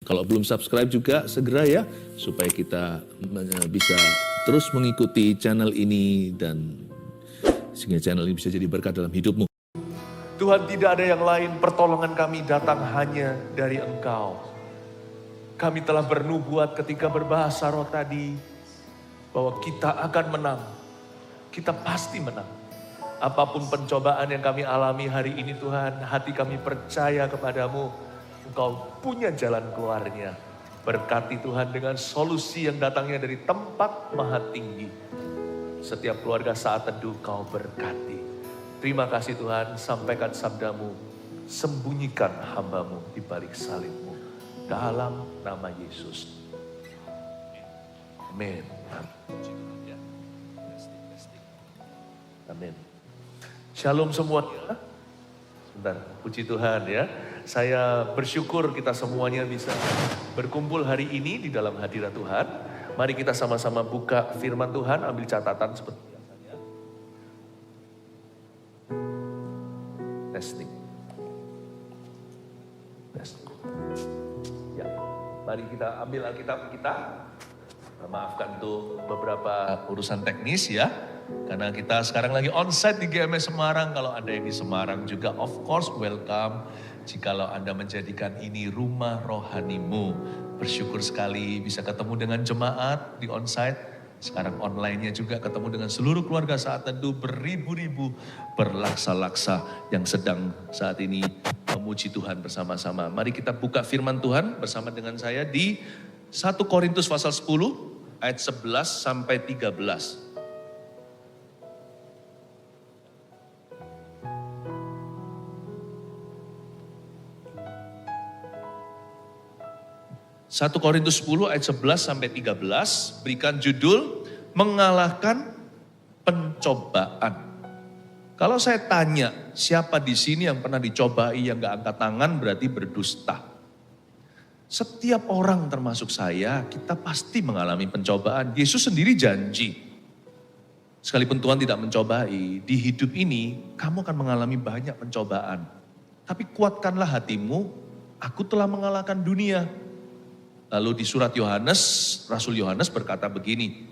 Kalau belum subscribe juga segera ya, supaya kita bisa terus mengikuti channel ini dan sehingga channel ini bisa jadi berkat dalam hidupmu. Tuhan, tidak ada yang lain, pertolongan kami datang hanya dari Engkau. Kami telah bernubuat ketika berbahasa roh tadi, bahwa kita akan menang. Kita pasti menang. Apapun pencobaan yang kami alami hari ini Tuhan, hati kami percaya kepadamu. Engkau punya jalan keluarnya. Berkati Tuhan dengan solusi yang datangnya dari tempat maha tinggi. Setiap keluarga saat teduh Kau berkati. Terima kasih Tuhan, sampaikan sabdamu. Sembunyikan hambamu di balik salibmu. Dalam nama Yesus. Amin. Amin. Shalom semuanya. Sebentar, puji Tuhan ya. Saya bersyukur kita semuanya bisa berkumpul hari ini di dalam hadirat Tuhan. Mari kita sama-sama buka firman Tuhan, ambil catatan seperti biasanya. Testing. Ya, mari kita ambil Alkitab kita. Maafkan untuk beberapa urusan teknis ya. Karena kita sekarang lagi onsite di GMS Semarang. Kalau Anda yang di Semarang juga of course welcome. Jikalau Anda menjadikan ini rumah rohanimu. Bersyukur sekali bisa ketemu dengan jemaat di onsite. Sekarang online-nya juga ketemu dengan seluruh keluarga saat teduh. Beribu-ribu berlaksa-laksa yang sedang saat ini memuji Tuhan bersama-sama. Mari kita buka firman Tuhan bersama dengan saya di 1 Korintus pasal 10 ayat 11 sampai 13. 1 Korintus 10 ayat 11 sampai 13 berikan judul mengalahkan pencobaan. Kalau saya tanya siapa di sini yang pernah dicobai yang gak angkat tangan berarti berdusta. Setiap orang termasuk saya kita pasti mengalami pencobaan. Yesus sendiri janji. Sekalipun Tuhan tidak mencobai di hidup ini kamu akan mengalami banyak pencobaan. Tapi kuatkanlah hatimu, aku telah mengalahkan dunia. Lalu di surat Yohanes, Rasul Yohanes berkata begini,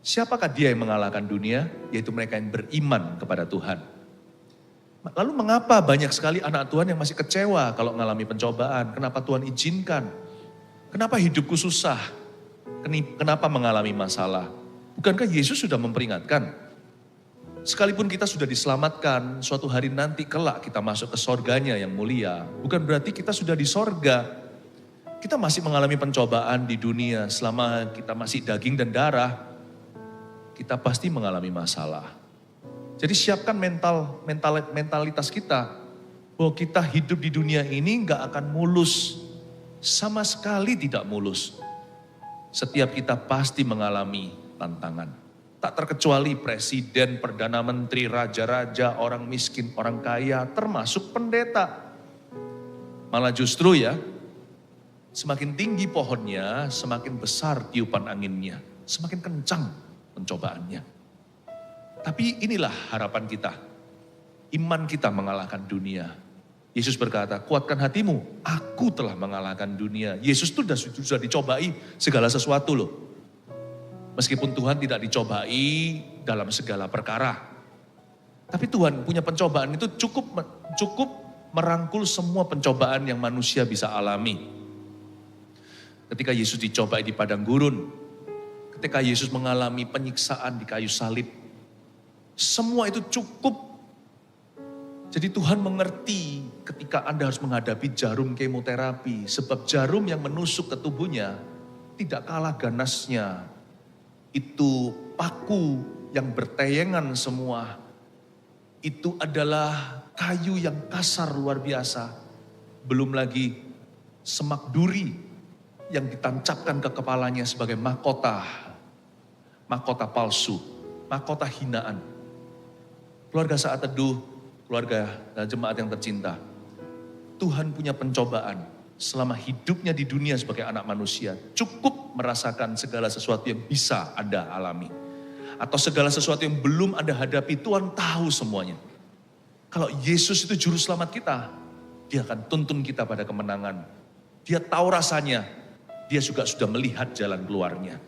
siapakah dia yang mengalahkan dunia? Yaitu mereka yang beriman kepada Tuhan. Lalu mengapa banyak sekali anak Tuhan yang masih kecewa kalau mengalami pencobaan? Kenapa Tuhan izinkan? Kenapa hidupku susah? Kenapa mengalami masalah? Bukankah Yesus sudah memperingatkan? Sekalipun kita sudah diselamatkan, suatu hari nanti kelak kita masuk ke sorganya yang mulia. Bukan berarti kita sudah di sorga. Kita masih mengalami pencobaan di dunia selama kita masih daging dan darah. Kita pasti mengalami masalah. Jadi siapkan mentalitas kita. Bahwa kita hidup di dunia ini gak akan mulus. Sama sekali tidak mulus. Setiap kita pasti mengalami tantangan. Tak terkecuali presiden, perdana menteri, raja-raja, orang miskin, orang kaya, termasuk pendeta. Malah justru ya, semakin tinggi pohonnya, semakin besar tiupan anginnya. Semakin kencang pencobaannya. Tapi inilah harapan kita. Iman kita mengalahkan dunia. Yesus berkata, kuatkan hatimu, aku telah mengalahkan dunia. Yesus itu sudah dicobai segala sesuatu loh. Meskipun Tuhan tidak dicobai dalam segala perkara. Tapi Tuhan punya pencobaan itu cukup merangkul semua pencobaan yang manusia bisa alami. Ketika Yesus dicobai di padang gurun, ketika Yesus mengalami penyiksaan di kayu salib, semua itu cukup. Jadi Tuhan mengerti ketika Anda harus menghadapi jarum kemoterapi, sebab jarum yang menusuk ke tubuhnya tidak kalah ganasnya. Itu paku yang bertayangan semua. Itu adalah kayu yang kasar luar biasa. Belum lagi semak duri yang ditancapkan ke kepalanya sebagai mahkota palsu, mahkota hinaan. Keluarga saat teduh, keluarga dan jemaat yang tercinta, Tuhan punya pencobaan selama hidupnya di dunia sebagai anak manusia. Cukup merasakan segala sesuatu yang bisa Anda alami. Atau segala sesuatu yang belum Anda hadapi, Tuhan tahu semuanya. Kalau Yesus itu juru selamat kita, Dia akan tuntun kita pada kemenangan. dia tahu rasanya, dia juga sudah melihat jalan keluarnya.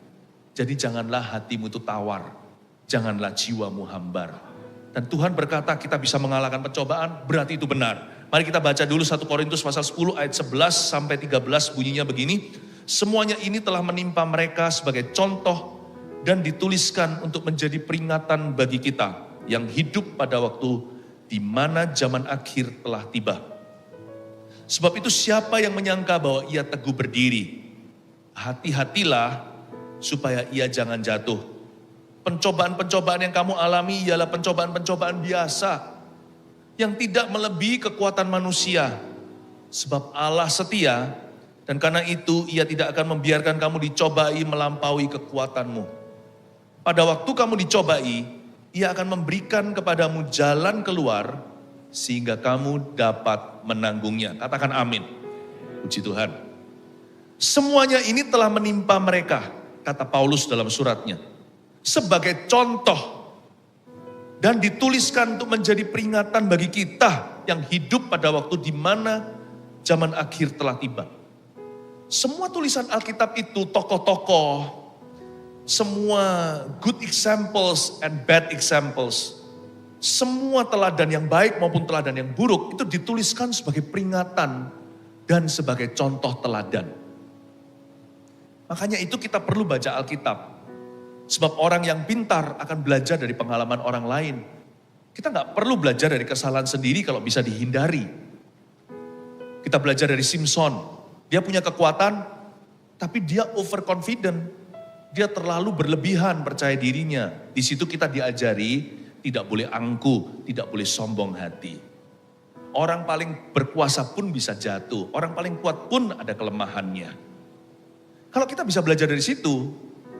Jadi janganlah hatimu itu tawar, janganlah jiwamu hambar. Dan Tuhan berkata kita bisa mengalahkan pencobaan, berarti itu benar. Mari kita baca dulu 1 Korintus pasal 10 ayat 11 sampai 13 bunyinya begini. Semuanya ini telah menimpa mereka sebagai contoh dan dituliskan untuk menjadi peringatan bagi kita yang hidup pada waktu di mana zaman akhir telah tiba. Sebab itu siapa yang menyangka bahwa ia teguh berdiri, hati-hatilah supaya ia jangan jatuh. Pencobaan-pencobaan yang kamu alami ialah pencobaan-pencobaan biasa yang tidak melebihi kekuatan manusia. Sebab Allah setia dan karena itu ia tidak akan membiarkan kamu dicobai melampaui kekuatanmu. Pada waktu kamu dicobai, ia akan memberikan kepadamu jalan keluar sehingga kamu dapat menanggungnya. Katakan amin. Puji Tuhan. Semuanya ini telah menimpa mereka, kata Paulus dalam suratnya, sebagai contoh dan dituliskan untuk menjadi peringatan bagi kita yang hidup pada waktu di mana zaman akhir telah tiba. Semua tulisan Alkitab itu, tokoh-tokoh, semua good examples and bad examples, semua teladan yang baik maupun teladan yang buruk itu dituliskan sebagai peringatan dan sebagai contoh teladan. Makanya itu kita perlu baca Alkitab. Sebab orang yang pintar akan belajar dari pengalaman orang lain. Kita gak perlu belajar dari kesalahan sendiri kalau bisa dihindari. Kita belajar dari Simpson. Dia punya kekuatan, tapi dia overconfident. Dia terlalu berlebihan percaya dirinya. Di situ kita diajari tidak boleh angkuh, tidak boleh sombong hati. Orang paling berkuasa pun bisa jatuh. Orang paling kuat pun ada kelemahannya. Kalau kita bisa belajar dari situ,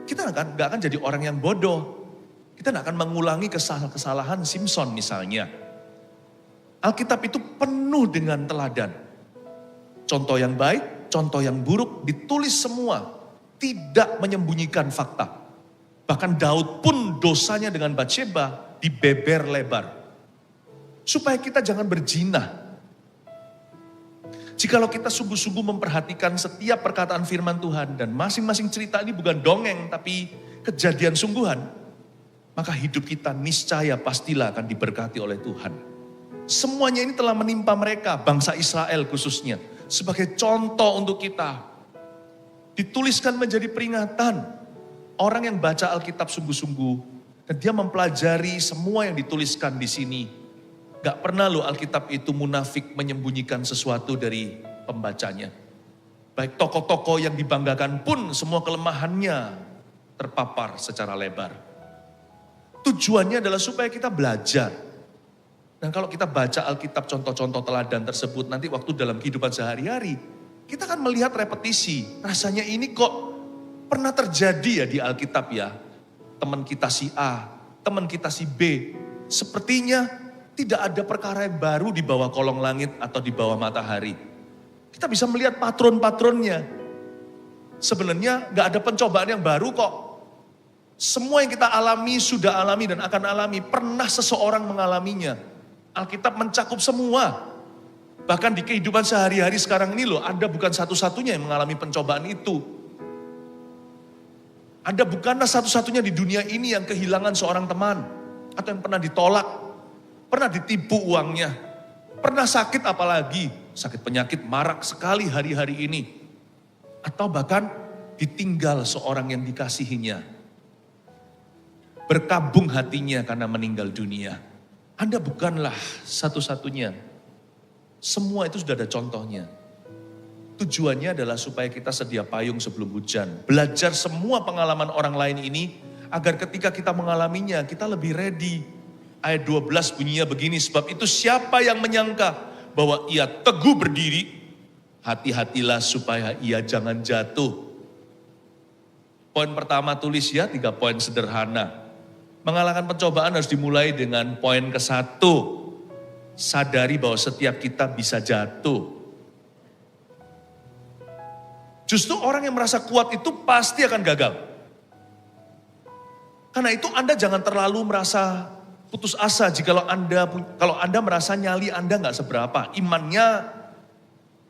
kita gak akan jadi orang yang bodoh. Kita gak akan mengulangi kesalahan Simpson misalnya. Alkitab itu penuh dengan teladan. Contoh yang baik, contoh yang buruk ditulis semua. Tidak menyembunyikan fakta. Bahkan Daud pun dosanya dengan Batsheba dibeber lebar. Supaya kita jangan berzina. Jikalau kita sungguh-sungguh memperhatikan setiap perkataan firman Tuhan dan masing-masing cerita ini bukan dongeng tapi kejadian sungguhan, maka hidup kita niscaya pastilah akan diberkati oleh Tuhan. Semuanya ini telah menimpa mereka, bangsa Israel khususnya, sebagai contoh untuk kita. Dituliskan menjadi peringatan. Orang yang baca Alkitab sungguh-sungguh dan dia mempelajari semua yang dituliskan di sini. Gak pernah loh Alkitab itu munafik menyembunyikan sesuatu dari pembacanya. Baik tokoh-tokoh yang dibanggakan pun semua kelemahannya terpapar secara lebar. Tujuannya adalah supaya kita belajar. Dan kalau kita baca Alkitab contoh-contoh teladan tersebut nanti waktu dalam kehidupan sehari-hari, kita akan melihat repetisi. Rasanya ini kok pernah terjadi ya di Alkitab ya. Teman kita si A, teman kita si B. Sepertinya tidak ada perkara yang baru di bawah kolong langit atau di bawah matahari. Kita bisa melihat patron-patronnya. Sebenarnya gak ada pencobaan yang baru kok. Semua yang kita alami, sudah alami dan akan alami. Pernah seseorang mengalaminya. Alkitab mencakup semua. Bahkan di kehidupan sehari-hari sekarang ini loh, Anda bukan satu-satunya yang mengalami pencobaan itu. Anda bukanlah satu-satunya di dunia ini yang kehilangan seorang teman. Atau yang pernah ditolak. Pernah ditipu uangnya, pernah sakit apalagi, sakit penyakit marak sekali hari-hari ini. Atau bahkan ditinggal seorang yang dikasihinya. Berkabung hatinya karena meninggal dunia. Anda bukanlah satu-satunya. Semua itu sudah ada contohnya. Tujuannya adalah supaya kita sedia payung sebelum hujan. Belajar semua pengalaman orang lain ini, agar ketika kita mengalaminya, kita lebih ready. Ayat 12 bunyinya begini, sebab itu siapa yang menyangka bahwa ia teguh berdiri, hati-hatilah supaya ia jangan jatuh. Poin pertama tulis ya, 3 poin sederhana. Mengalahkan pencobaan harus dimulai dengan poin ke-1. Sadari bahwa setiap kita bisa jatuh. Justru orang yang merasa kuat itu pasti akan gagal. Karena itu Anda jangan terlalu merasa putus asa kalau Anda merasa nyali Anda nggak seberapa, imannya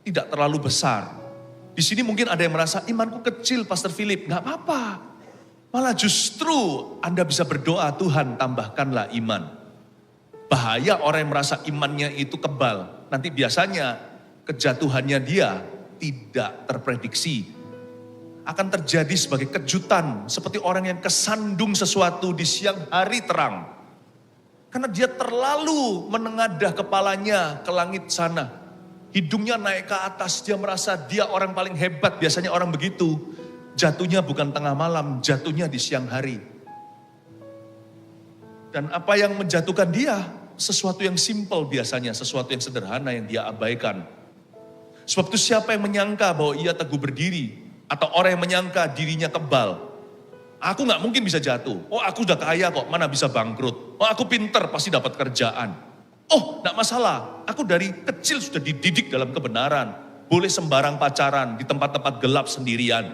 tidak terlalu besar. Di sini mungkin ada yang merasa imanku kecil Pastor Philip. Gak apa-apa. Malah justru Anda bisa berdoa, Tuhan tambahkanlah iman. Bahaya orang yang merasa imannya itu kebal. Nanti biasanya kejatuhannya dia tidak terprediksi. Akan terjadi sebagai kejutan. Seperti orang yang kesandung sesuatu di siang hari terang. Karena dia terlalu menengadah kepalanya ke langit sana. Hidungnya naik ke atas, dia merasa dia orang paling hebat. Biasanya orang begitu, jatuhnya bukan tengah malam, jatuhnya di siang hari. Dan apa yang menjatuhkan dia? Sesuatu yang simpel biasanya, sesuatu yang sederhana yang dia abaikan. Sebab itu siapa yang menyangka bahwa ia teguh berdiri, atau orang yang menyangka dirinya kebal. Aku gak mungkin bisa jatuh, oh aku udah kaya kok, mana bisa bangkrut. Oh aku pinter, pasti dapat kerjaan. Oh, enggak masalah. Aku dari kecil sudah dididik dalam kebenaran. Boleh sembarang pacaran di tempat-tempat gelap sendirian.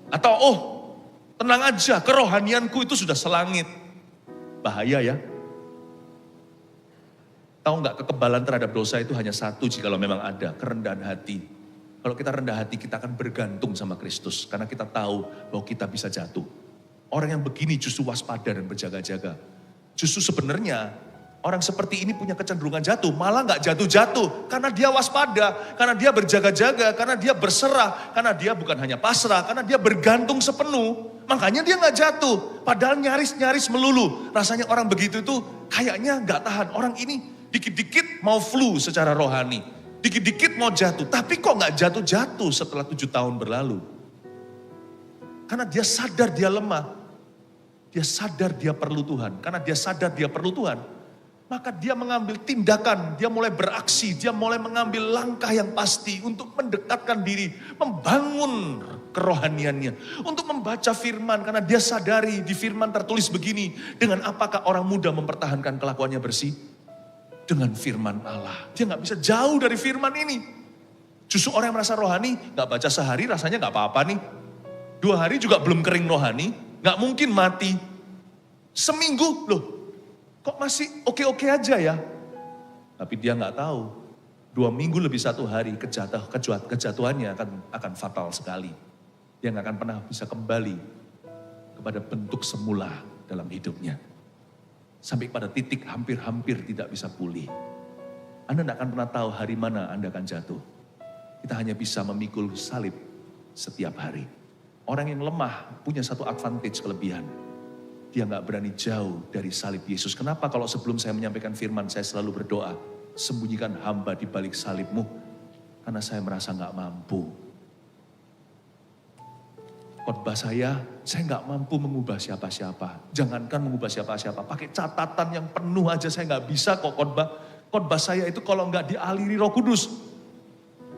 Atau, oh, tenang aja, kerohanianku itu sudah selangit. Bahaya ya. Tahu enggak, kekebalan terhadap dosa itu hanya satu jikalau memang ada, kerendahan hati. Kalau kita rendah hati, kita akan bergantung sama Kristus. Karena kita tahu bahwa kita bisa jatuh. Orang yang begini justru waspada dan berjaga-jaga. Justru sebenarnya orang seperti ini punya kecenderungan jatuh, malah gak jatuh-jatuh. Karena dia waspada, karena dia berjaga-jaga, karena dia berserah, karena dia bukan hanya pasrah, karena dia bergantung sepenuh. Makanya dia gak jatuh, padahal nyaris-nyaris melulu. Rasanya orang begitu itu kayaknya gak tahan. Orang ini dikit-dikit mau flu secara rohani, dikit-dikit mau jatuh. Tapi kok gak jatuh-jatuh setelah 7 tahun berlalu? Karena dia sadar dia lemah, dia sadar dia perlu Tuhan. Karena dia sadar dia perlu Tuhan, maka dia mengambil tindakan, dia mulai beraksi, dia mulai mengambil langkah yang pasti untuk mendekatkan diri, membangun kerohaniannya, untuk membaca firman, karena dia sadari di firman tertulis begini, dengan apakah orang muda mempertahankan kelakuannya bersih? Dengan firman Allah. Dia gak bisa jauh dari firman ini. Justru orang yang merasa rohani, gak baca sehari rasanya gak apa-apa nih. 2 hari juga belum kering rohani, gak mungkin mati. Seminggu, loh. Kok masih oke-oke aja ya? Tapi dia nggak tahu, 2 minggu lebih 1 hari kejatuhannya akan fatal sekali. Dia nggak akan pernah bisa kembali kepada bentuk semula dalam hidupnya. Sampai pada titik hampir-hampir tidak bisa pulih. Anda nggak akan pernah tahu hari mana Anda akan jatuh. Kita hanya bisa memikul salib setiap hari. Orang yang lemah punya satu advantage, kelebihan. Dia gak berani jauh dari salib Yesus. Kenapa kalau sebelum saya menyampaikan firman, saya selalu berdoa, sembunyikan hamba di balik salibmu, karena saya merasa gak mampu. Khotbah saya gak mampu mengubah siapa-siapa. Jangankan mengubah siapa-siapa, pakai catatan yang penuh aja saya gak bisa kok khotbah. Khotbah saya itu kalau gak dialiri Roh Kudus,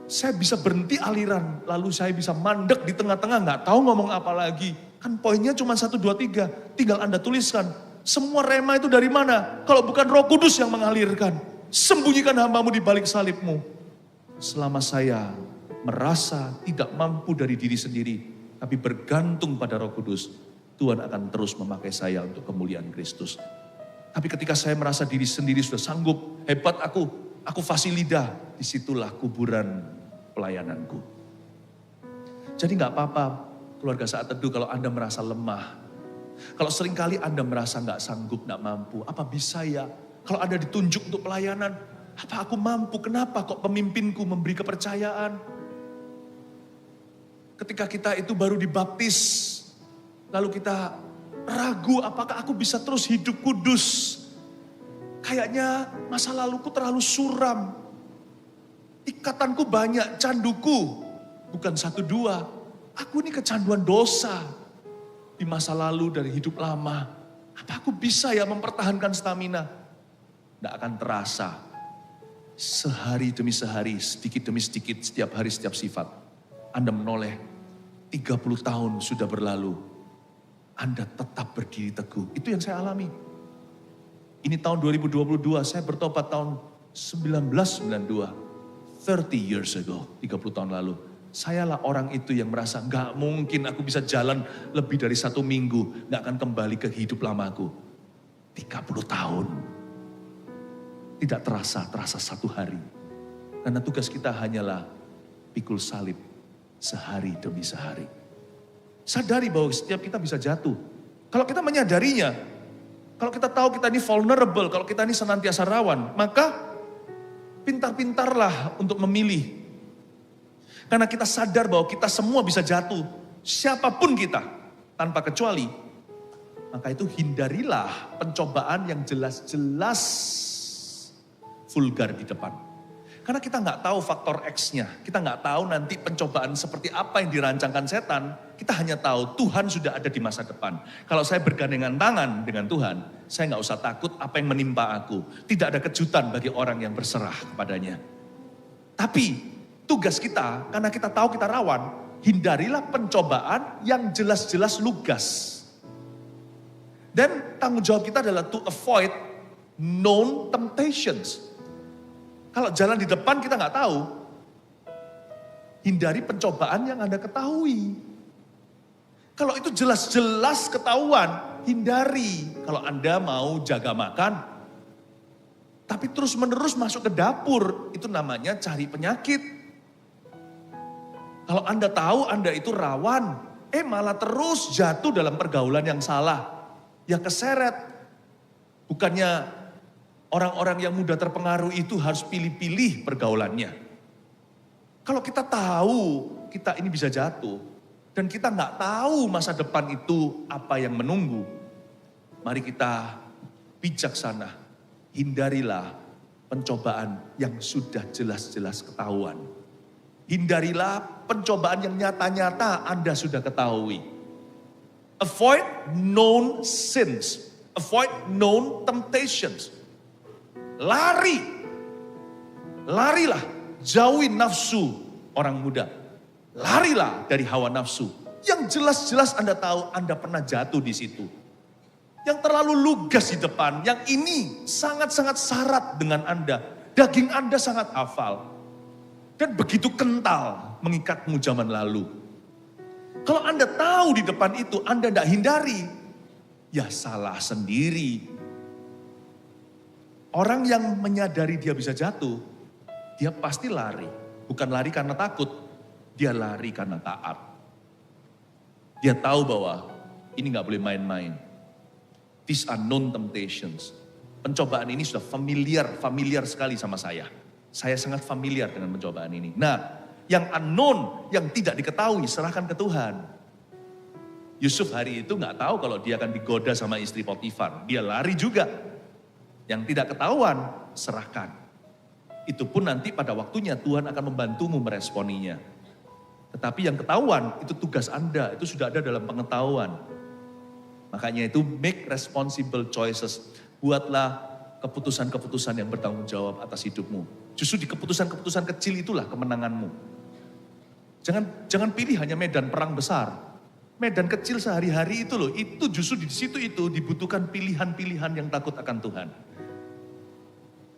saya bisa berhenti aliran, lalu saya bisa mandek di tengah-tengah, gak tahu ngomong apa lagi. Kan poinnya cuma 1, 2, 3. Tinggal Anda tuliskan. Semua rema itu dari mana? Kalau bukan Roh Kudus yang mengalirkan. Sembunyikan hambamu di balik salibmu. Selama saya merasa tidak mampu dari diri sendiri, tapi bergantung pada Roh Kudus, Tuhan akan terus memakai saya untuk kemuliaan Kristus. Tapi ketika saya merasa diri sendiri sudah sanggup, hebat aku fasih lidah, disitulah kuburan pelayananku. Jadi gak apa-apa, keluarga Saat Teduh, kalau Anda merasa lemah, kalau seringkali Anda merasa gak sanggup, gak mampu, apa bisa ya? Kalau Anda ditunjuk untuk pelayanan, apa aku mampu? Kenapa kok pemimpinku memberi kepercayaan? Ketika kita itu baru dibaptis, lalu kita ragu apakah aku bisa terus hidup kudus. Kayaknya masa laluku terlalu suram. Ikatanku banyak, canduku bukan 1, 2. Aku ini kecanduan dosa di masa lalu dari hidup lama. Apa aku bisa ya mempertahankan stamina? Tidak akan terasa. Sehari demi sehari, sedikit demi sedikit, setiap hari setiap sifat. Anda menoleh, 30 tahun sudah berlalu. Anda tetap berdiri teguh. Itu yang saya alami. Ini tahun 2022, saya bertobat tahun 1992. 30 years ago, 30 tahun lalu. Sayalah orang itu yang merasa gak mungkin aku bisa jalan lebih dari 1 minggu. Gak akan kembali ke hidup lamaku. 30 tahun. Tidak terasa 1 hari. Karena tugas kita hanyalah pikul salib. sehari demi sehari. Sadari bahwa setiap kita bisa jatuh. Kalau kita menyadarinya, kalau kita tahu kita ini vulnerable, kalau kita ini senantiasa rawan, maka pintar-pintarlah untuk memilih. Karena kita sadar bahwa kita semua bisa jatuh, siapapun kita, tanpa kecuali. Maka itu hindarilah pencobaan yang jelas-jelas vulgar di depan. Karena kita nggak tahu faktor X-nya, kita nggak tahu nanti pencobaan seperti apa yang dirancangkan setan. Kita hanya tahu Tuhan sudah ada di masa depan. Kalau saya bergandengan tangan dengan Tuhan, saya nggak usah takut apa yang menimpa aku. Tidak ada kejutan bagi orang yang berserah kepadanya. Tapi tugas kita, karena kita tahu kita rawan, hindarilah pencobaan yang jelas-jelas lugas. Dan tanggung jawab kita adalah to avoid known temptations. Kalau jalan di depan kita nggak tahu, hindari pencobaan yang Anda ketahui. Kalau itu jelas-jelas ketahuan, hindari. Kalau Anda mau jaga makan, tapi terus-menerus masuk ke dapur, itu namanya cari penyakit. Kalau Anda tahu Anda itu rawan, malah terus jatuh dalam pergaulan yang salah, ya keseret. Bukannya orang-orang yang mudah terpengaruh itu harus pilih-pilih pergaulannya. Kalau kita tahu kita ini bisa jatuh, dan kita nggak tahu masa depan itu apa yang menunggu, mari kita bijaksana, hindarilah pencobaan yang sudah jelas-jelas ketahuan. Hindarilah pencobaan yang nyata-nyata Anda sudah ketahui. Avoid known sins, avoid known temptations. Larilah, jauhi nafsu orang muda. Larilah dari hawa nafsu. Yang jelas-jelas Anda tahu Anda pernah jatuh di situ. Yang terlalu lugas di depan, yang ini sangat-sangat syarat dengan Anda. Daging Anda sangat hafal. Dan begitu kental mengikatmu zaman lalu. Kalau Anda tahu di depan itu Anda tidak hindari, ya salah sendiri. Orang yang menyadari dia bisa jatuh, dia pasti lari. Bukan lari karena takut, dia lari karena taat. Dia tahu bahwa ini gak boleh main-main. These are known temptations. Pencobaan ini sudah familiar sekali sama saya. Saya sangat familiar dengan pencobaan ini. Nah, yang unknown, yang tidak diketahui, serahkan ke Tuhan. Yusuf hari itu gak tahu kalau dia akan digoda sama istri Potifar. Dia lari juga. Yang tidak ketahuan, serahkan. Itu pun nanti pada waktunya Tuhan akan membantumu meresponinya. Tetapi yang ketahuan, itu tugas Anda, itu sudah ada dalam pengetahuan. Makanya itu make responsible choices. Buatlah keputusan-keputusan yang bertanggung jawab atas hidupmu. Justru di keputusan-keputusan kecil itulah kemenanganmu. Jangan pilih hanya medan perang besar. Medan kecil sehari-hari itu loh, itu justru di situ itu dibutuhkan pilihan-pilihan yang takut akan Tuhan.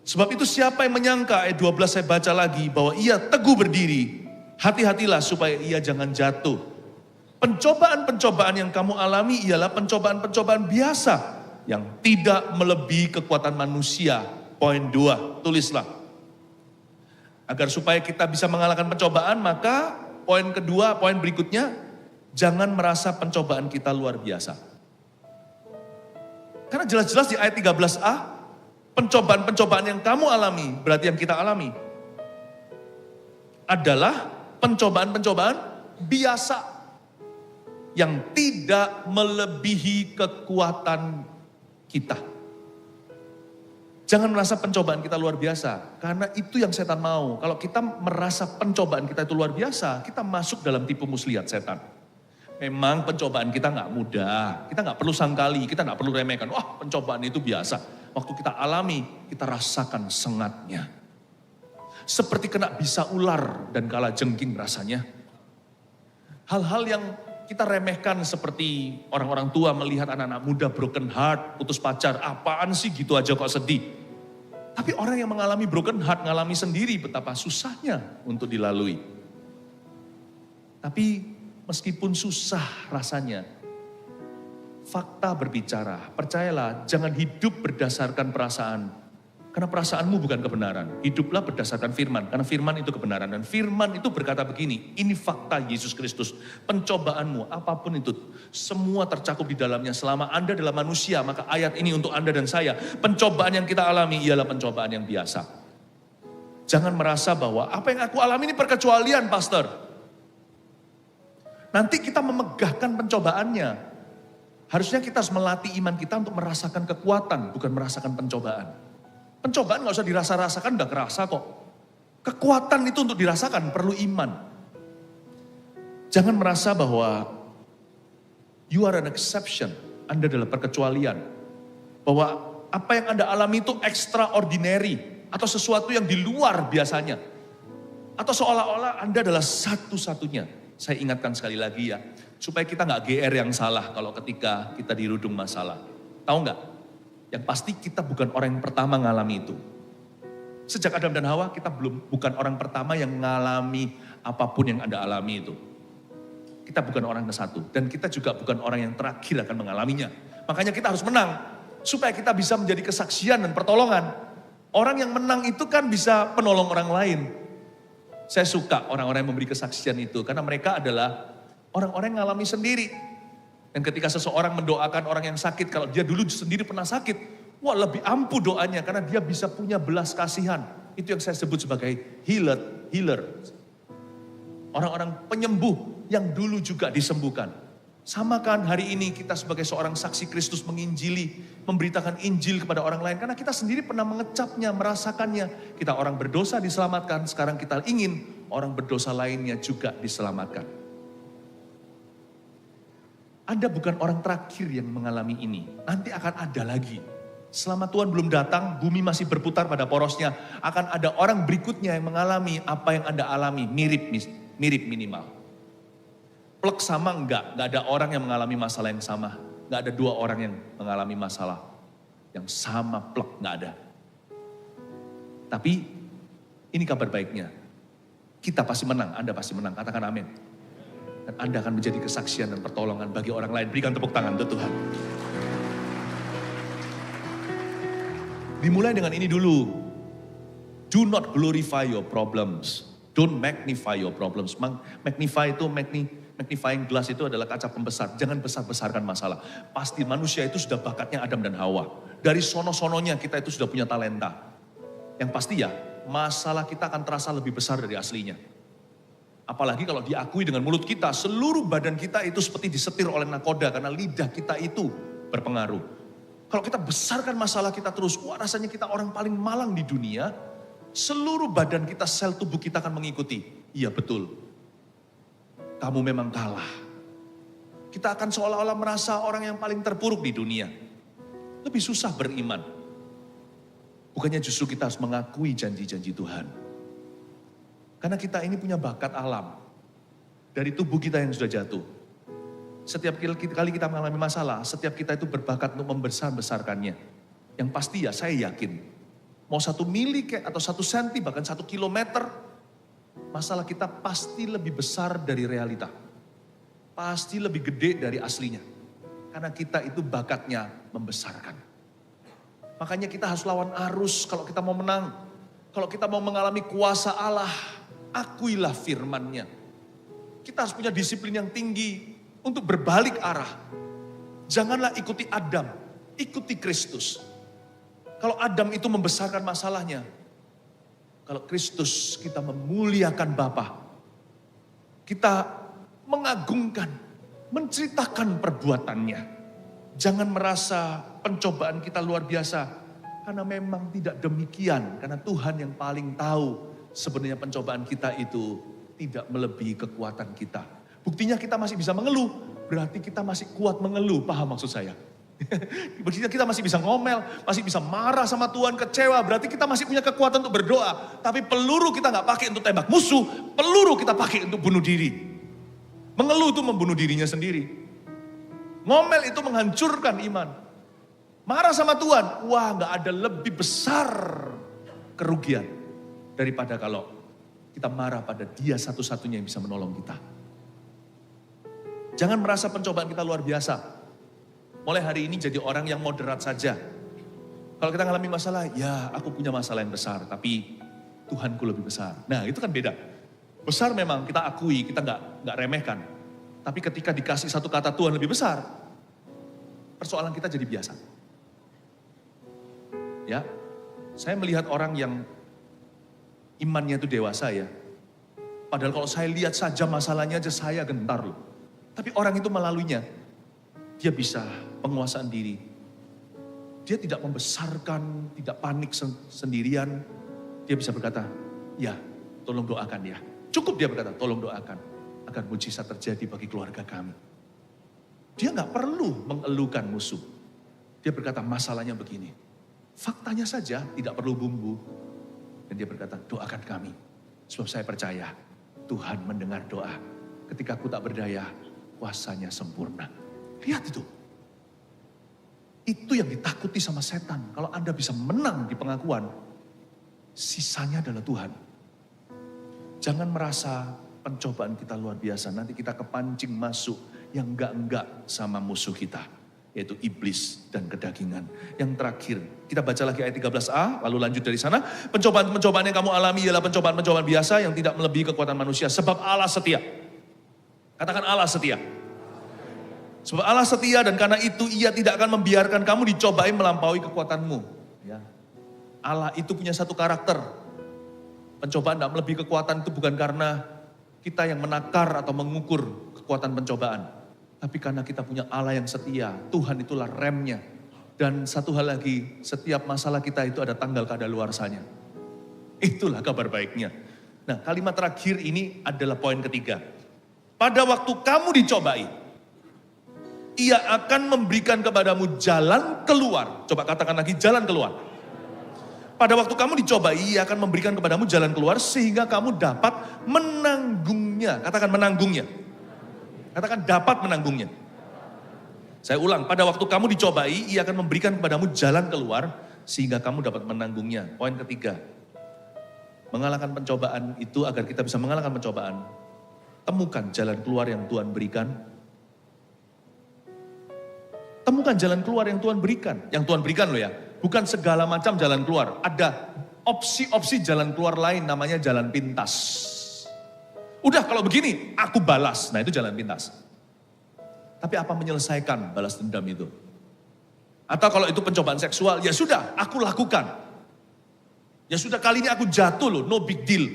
Sebab itu siapa yang menyangka, ayat 12 saya baca lagi, bahwa ia teguh berdiri. Hati-hatilah supaya ia jangan jatuh. Pencobaan-pencobaan yang kamu alami ialah pencobaan-pencobaan biasa. Yang tidak melebihi kekuatan manusia. Poin 2, tulislah. Agar supaya kita bisa mengalahkan pencobaan, maka poin kedua, poin berikutnya, jangan merasa pencobaan kita luar biasa. Karena jelas-jelas di ayat 13a, pencobaan-pencobaan yang kamu alami, berarti yang kita alami, adalah pencobaan-pencobaan biasa. Yang tidak melebihi kekuatan kita. Jangan merasa pencobaan kita luar biasa, karena itu yang setan mau. Kalau kita merasa pencobaan kita itu luar biasa, kita masuk dalam tipu muslihat setan. Memang pencobaan kita nggak mudah, kita nggak perlu sangkali, kita nggak perlu remehkan. Wah, pencobaan itu biasa. Waktu kita alami, kita rasakan sengatnya. Seperti kena bisa ular dan kala jengking rasanya. Hal-hal yang kita remehkan seperti orang-orang tua melihat anak-anak muda broken heart, putus pacar. Apaan sih gitu aja kok sedih. Tapi orang yang mengalami broken heart, ngalami sendiri betapa susahnya untuk dilalui. Tapi meskipun susah rasanya, fakta berbicara. Percayalah, jangan hidup berdasarkan perasaan. Karena perasaanmu bukan kebenaran. Hiduplah berdasarkan firman. Karena firman itu kebenaran. Dan firman itu berkata begini, ini fakta Yesus Kristus. Pencobaanmu, apapun itu, semua tercakup di dalamnya. Selama Anda adalah manusia, maka ayat ini untuk Anda dan saya. Pencobaan yang kita alami ialah pencobaan yang biasa. Jangan merasa bahwa apa yang aku alami ini perkecualian, pastor. Nanti kita memegahkan pencobaannya. Harusnya kita harus melatih iman kita untuk merasakan kekuatan, bukan merasakan pencobaan. Pencobaan gak usah dirasa-rasakan, udah kerasa kok. Kekuatan itu untuk dirasakan, perlu iman. Jangan merasa bahwa you are an exception, Anda adalah perkecualian. Bahwa apa yang Anda alami itu extraordinary, atau sesuatu yang di luar biasanya. Atau seolah-olah Anda adalah satu-satunya. Saya ingatkan sekali lagi ya, supaya kita gak GR yang salah kalau ketika kita dirudung masalah. Tahu gak? Yang pasti kita bukan orang yang pertama ngalami itu. Sejak Adam dan Hawa kita bukan orang pertama yang mengalami apapun yang Anda alami itu. Kita bukan orang ke satu. Dan kita juga bukan orang yang terakhir akan mengalaminya. Makanya kita harus menang. Supaya kita bisa menjadi kesaksian dan pertolongan. Orang yang menang itu kan bisa penolong orang lain. Saya suka orang-orang yang memberi kesaksian itu. Karena mereka adalah orang-orang yang ngalami sendiri. Dan ketika seseorang mendoakan orang yang sakit, kalau dia dulu sendiri pernah sakit, wah lebih ampuh doanya karena dia bisa punya belas kasihan. Itu yang saya sebut sebagai healer. Orang-orang penyembuh yang dulu juga disembuhkan. Sama kan hari ini kita sebagai seorang saksi Kristus menginjili, memberitakan Injil kepada orang lain. Karena kita sendiri pernah mengecapnya, merasakannya. Kita orang berdosa diselamatkan, sekarang kita ingin orang berdosa lainnya juga diselamatkan. Anda bukan orang terakhir yang mengalami ini. Nanti akan ada lagi. Selama Tuhan belum datang, bumi masih berputar pada porosnya. Akan ada orang berikutnya yang mengalami apa yang Anda alami. Mirip minimal. Plek sama enggak? Enggak ada orang yang mengalami masalah yang sama. Enggak ada dua orang yang mengalami masalah yang sama plek. Enggak ada. Tapi ini kabar baiknya. Kita pasti menang, Anda pasti menang. Katakan amin. Dan Anda akan menjadi kesaksian dan pertolongan bagi orang lain. Berikan tepuk tangan untuk Tuhan. Dimulai dengan ini dulu. Do not glorify your problems. Don't magnify your problems. Magnify itu, magnifying glass itu adalah kaca pembesar. Jangan besar-besarkan masalah. Pasti manusia itu sudah bakatnya Adam dan Hawa. Dari sono-sononya kita itu sudah punya talenta. Yang pasti ya, masalah kita akan terasa lebih besar dari aslinya. Apalagi kalau diakui dengan mulut kita, seluruh badan kita itu seperti disetir oleh nakoda karena lidah kita itu berpengaruh. Kalau kita besarkan masalah kita terus, wah rasanya kita orang paling malang di dunia, seluruh badan kita, sel tubuh kita akan mengikuti. Iya betul, kamu memang kalah. Kita akan seolah-olah merasa orang yang paling terpuruk di dunia. Lebih susah beriman. Bukannya justru kita harus mengakui janji-janji Tuhan. Karena kita ini punya bakat alam. Dari tubuh kita yang sudah jatuh. Setiap kali kita mengalami masalah, setiap kita itu berbakat untuk membesar-besarkannya. Yang pasti ya saya yakin. Mau 1 mili atau 1 senti bahkan 1 kilometer. Masalah kita pasti lebih besar dari realita. Pasti lebih gede dari aslinya. Karena kita itu bakatnya membesarkan. Makanya kita harus lawan arus kalau kita mau menang. Kalau kita mau mengalami kuasa Allah, akuilah firman-Nya. Kita harus punya disiplin yang tinggi untuk berbalik arah. Janganlah ikuti Adam, ikuti Kristus. Kalau Adam itu membesarkan masalahnya, kalau Kristus kita memuliakan Bapa, kita mengagungkan, menceritakan perbuatannya. Jangan merasa pencobaan kita luar biasa, karena memang tidak demikian. Karena Tuhan yang paling tahu sebenarnya pencobaan kita itu tidak melebihi kekuatan kita. Buktinya kita masih bisa mengeluh, berarti kita masih kuat mengeluh, paham maksud saya? Buktinya kita masih bisa ngomel, masih bisa marah sama Tuhan, kecewa, berarti kita masih punya kekuatan untuk berdoa. Tapi peluru kita gak pakai untuk tembak musuh, peluru kita pakai untuk bunuh diri. Mengeluh itu membunuh dirinya sendiri. Ngomel itu menghancurkan iman. Marah sama Tuhan, wah gak ada lebih besar kerugian daripada kalau kita marah pada Dia satu-satunya yang bisa menolong kita. Jangan merasa pencobaan kita luar biasa. Mulai hari ini jadi orang yang moderat saja. Kalau kita ngalami masalah, ya aku punya masalah yang besar, tapi Tuhanku lebih besar. Nah itu kan beda. Besar memang kita akui, kita nggak remehkan. Tapi ketika dikasih satu kata Tuhan lebih besar, persoalan kita jadi biasa. Ya, saya melihat orang yang imannya itu dewasa ya. Padahal kalau saya lihat saja masalahnya aja saya gentar loh. Tapi orang itu melaluinya, dia bisa penguasaan diri. Dia tidak membesarkan, tidak panik sendirian. Dia bisa berkata, ya tolong doakan ya. Cukup dia berkata, tolong doakan. Agar mujizat terjadi bagi keluarga kami. Dia nggak perlu mengeluhkan musuh. Dia berkata masalahnya begini. Faktanya saja tidak perlu bumbu. Dan dia berkata, doakan kami. Sebab saya percaya Tuhan mendengar doa. Ketika aku tak berdaya, kuasanya sempurna. Lihat itu. Itu yang ditakuti sama setan. Kalau Anda bisa menang di pengakuan, sisanya adalah Tuhan. Jangan merasa pencobaan kita luar biasa. Nanti kita kepancing masuk yang enggak-enggak sama musuh kita. Yaitu iblis dan kedagingan. Yang terakhir, kita baca lagi ayat 13a, lalu lanjut dari sana. Pencobaan-pencobaan yang kamu alami ialah pencobaan-pencobaan biasa yang tidak melebihi kekuatan manusia. Sebab Allah setia. Katakan Allah setia. Sebab Allah setia dan karena itu ia tidak akan membiarkan kamu dicobai melampaui kekuatanmu. Ya. Allah itu punya satu karakter. Pencobaan tidak melebihi kekuatan itu bukan karena kita yang menakar atau mengukur kekuatan pencobaan. Tapi karena kita punya Allah yang setia, Tuhan itulah remnya. Dan satu hal lagi, setiap masalah kita itu ada tanggal kadaluarsanya. Itulah kabar baiknya. Nah, kalimat terakhir ini adalah poin ketiga. Pada waktu kamu dicobai, ia akan memberikan kepadamu jalan keluar. Coba katakan lagi, jalan keluar. Pada waktu kamu dicobai, ia akan memberikan kepadamu jalan keluar sehingga kamu dapat menanggungnya. Katakan menanggungnya. Katakan dapat menanggungnya. Saya ulang, pada waktu kamu dicobai, ia akan memberikan kepadamu jalan keluar sehingga kamu dapat menanggungnya. Poin ketiga, mengalahkan pencobaan itu agar kita bisa mengalahkan pencobaan. Temukan jalan keluar yang Tuhan berikan. Temukan jalan keluar yang Tuhan berikan. Yang Tuhan berikan loh ya. Bukan segala macam jalan keluar. Ada opsi-opsi jalan keluar lain namanya jalan pintas. Udah kalau begini aku balas. Nah itu jalan pintas. Tapi apa menyelesaikan balas dendam itu? Atau kalau itu pencobaan seksual, ya sudah aku lakukan. Ya sudah kali ini aku jatuh loh, no big deal.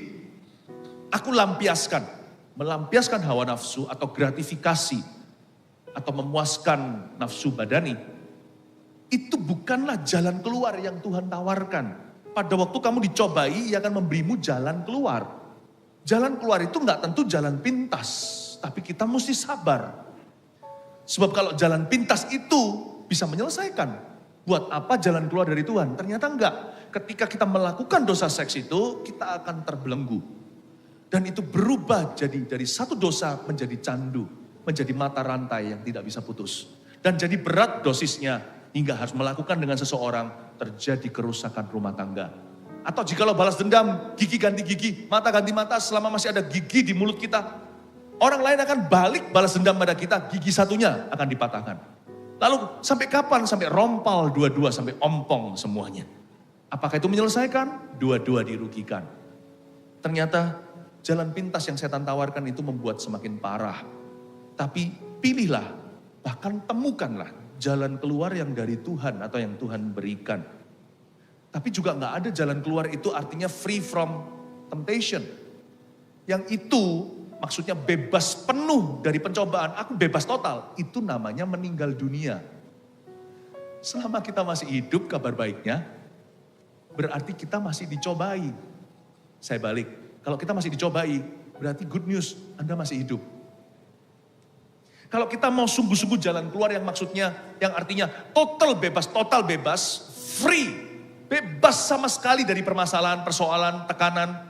Aku lampiaskan. Melampiaskan hawa nafsu atau gratifikasi. Atau memuaskan nafsu badani. Itu bukanlah jalan keluar yang Tuhan tawarkan. Pada waktu kamu dicobai, ia akan memberimu jalan keluar. Jalan keluar itu enggak tentu jalan pintas. Tapi kita mesti sabar. Sebab kalau jalan pintas itu bisa menyelesaikan. Buat apa jalan keluar dari Tuhan? Ternyata enggak. Ketika kita melakukan dosa seks itu, kita akan terbelenggu. Dan itu berubah jadi dari satu dosa menjadi candu. Menjadi mata rantai yang tidak bisa putus. Dan jadi berat dosisnya hingga harus melakukan dengan seseorang terjadi kerusakan rumah tangga. Atau jikalau balas dendam, gigi ganti gigi, mata ganti mata selama masih ada gigi di mulut kita. Orang lain akan balik balas dendam pada kita, gigi satunya akan dipatahkan. Lalu sampai kapan? Sampai rompal dua-dua, sampai ompong semuanya. Apakah itu menyelesaikan? Dua-dua dirugikan. Ternyata jalan pintas yang setan tawarkan itu membuat semakin parah. Tapi pilihlah, bahkan temukanlah jalan keluar yang dari Tuhan atau yang Tuhan berikan. Tapi juga nggak ada jalan keluar itu artinya free from temptation. Yang itu maksudnya bebas penuh dari pencobaan. Aku bebas total. Itu namanya meninggal dunia. Selama kita masih hidup, kabar baiknya berarti kita masih dicobai. Saya balik. Kalau kita masih dicobai, berarti good news, Anda masih hidup. Kalau kita mau sungguh-sungguh jalan keluar yang maksudnya, yang artinya total bebas, free. Bebas sama sekali dari permasalahan, persoalan, tekanan.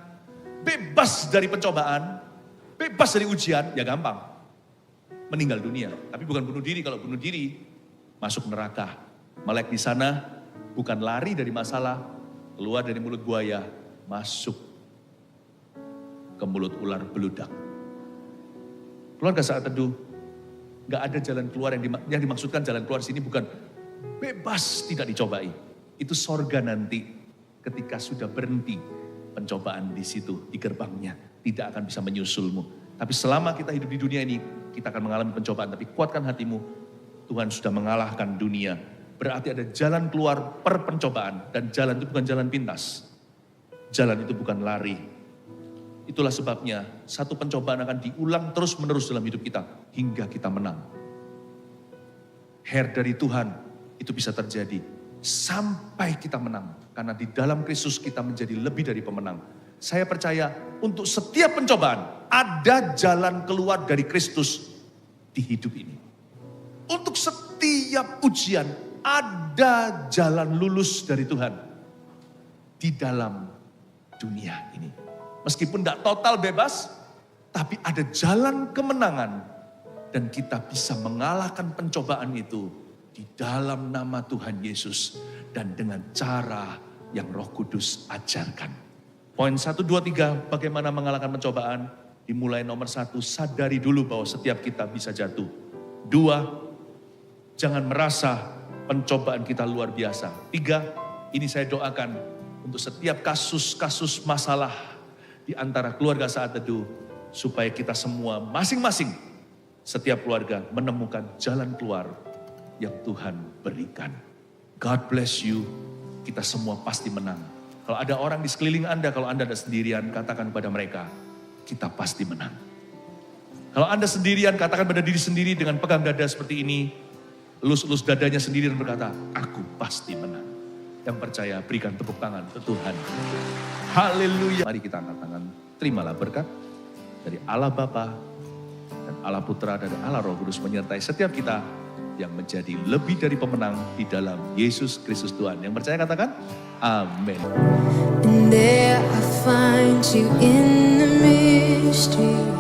Bebas dari pencobaan, bebas dari ujian, ya gampang. Meninggal dunia, tapi bukan bunuh diri. Kalau bunuh diri, masuk neraka. Melek di sana, bukan lari dari masalah, keluar dari mulut buaya, masuk ke mulut ular beludak. Keluarga Saat Teduh, gak ada jalan keluar yang dimaksudkan jalan keluar sini bukan bebas tidak dicobai. Itu sorga nanti ketika sudah berhenti pencobaan di situ, di gerbangnya. Tidak akan bisa menyusulmu. Tapi selama kita hidup di dunia ini, kita akan mengalami pencobaan. Tapi kuatkan hatimu, Tuhan sudah mengalahkan dunia. Berarti ada jalan keluar per pencobaan. Dan jalan itu bukan jalan pintas. Jalan itu bukan lari. Itulah sebabnya satu pencobaan akan diulang terus menerus dalam hidup kita. Hingga kita menang. Hair dari Tuhan itu bisa terjadi. Sampai kita menang. Karena di dalam Kristus kita menjadi lebih dari pemenang. Saya percaya untuk setiap pencobaan ada jalan keluar dari Kristus di hidup ini. Untuk setiap ujian ada jalan lulus dari Tuhan di dalam dunia ini. Meskipun tidak total bebas, tapi ada jalan kemenangan dan kita bisa mengalahkan pencobaan itu di dalam nama Tuhan Yesus dan dengan cara yang Roh Kudus ajarkan. Poin 1, 2, 3, bagaimana mengalahkan pencobaan? Dimulai nomor 1, sadari dulu bahwa setiap kita bisa jatuh. 2, jangan merasa pencobaan kita luar biasa. 3, ini saya doakan untuk setiap kasus-kasus masalah di antara keluarga saat teduh, supaya kita semua masing-masing, setiap keluarga menemukan jalan keluar yang Tuhan berikan. God bless you, kita semua pasti menang. Kalau ada orang di sekeliling Anda, kalau Anda ada sendirian, katakan kepada mereka, kita pasti menang. Kalau Anda sendirian, katakan pada diri sendiri dengan pegang dada seperti ini, elus-elus dadanya sendiri dan berkata, aku pasti menang. Yang percaya, berikan tepuk tangan ke Tuhan. Haleluya. Mari kita angkat tangan, terimalah berkat dari Allah Bapa dan Allah Putra dan Allah Roh Kudus menyertai setiap kita yang menjadi lebih dari pemenang di dalam Yesus Kristus Tuhan. Yang percaya katakan, amin. And there I find you in the mystery.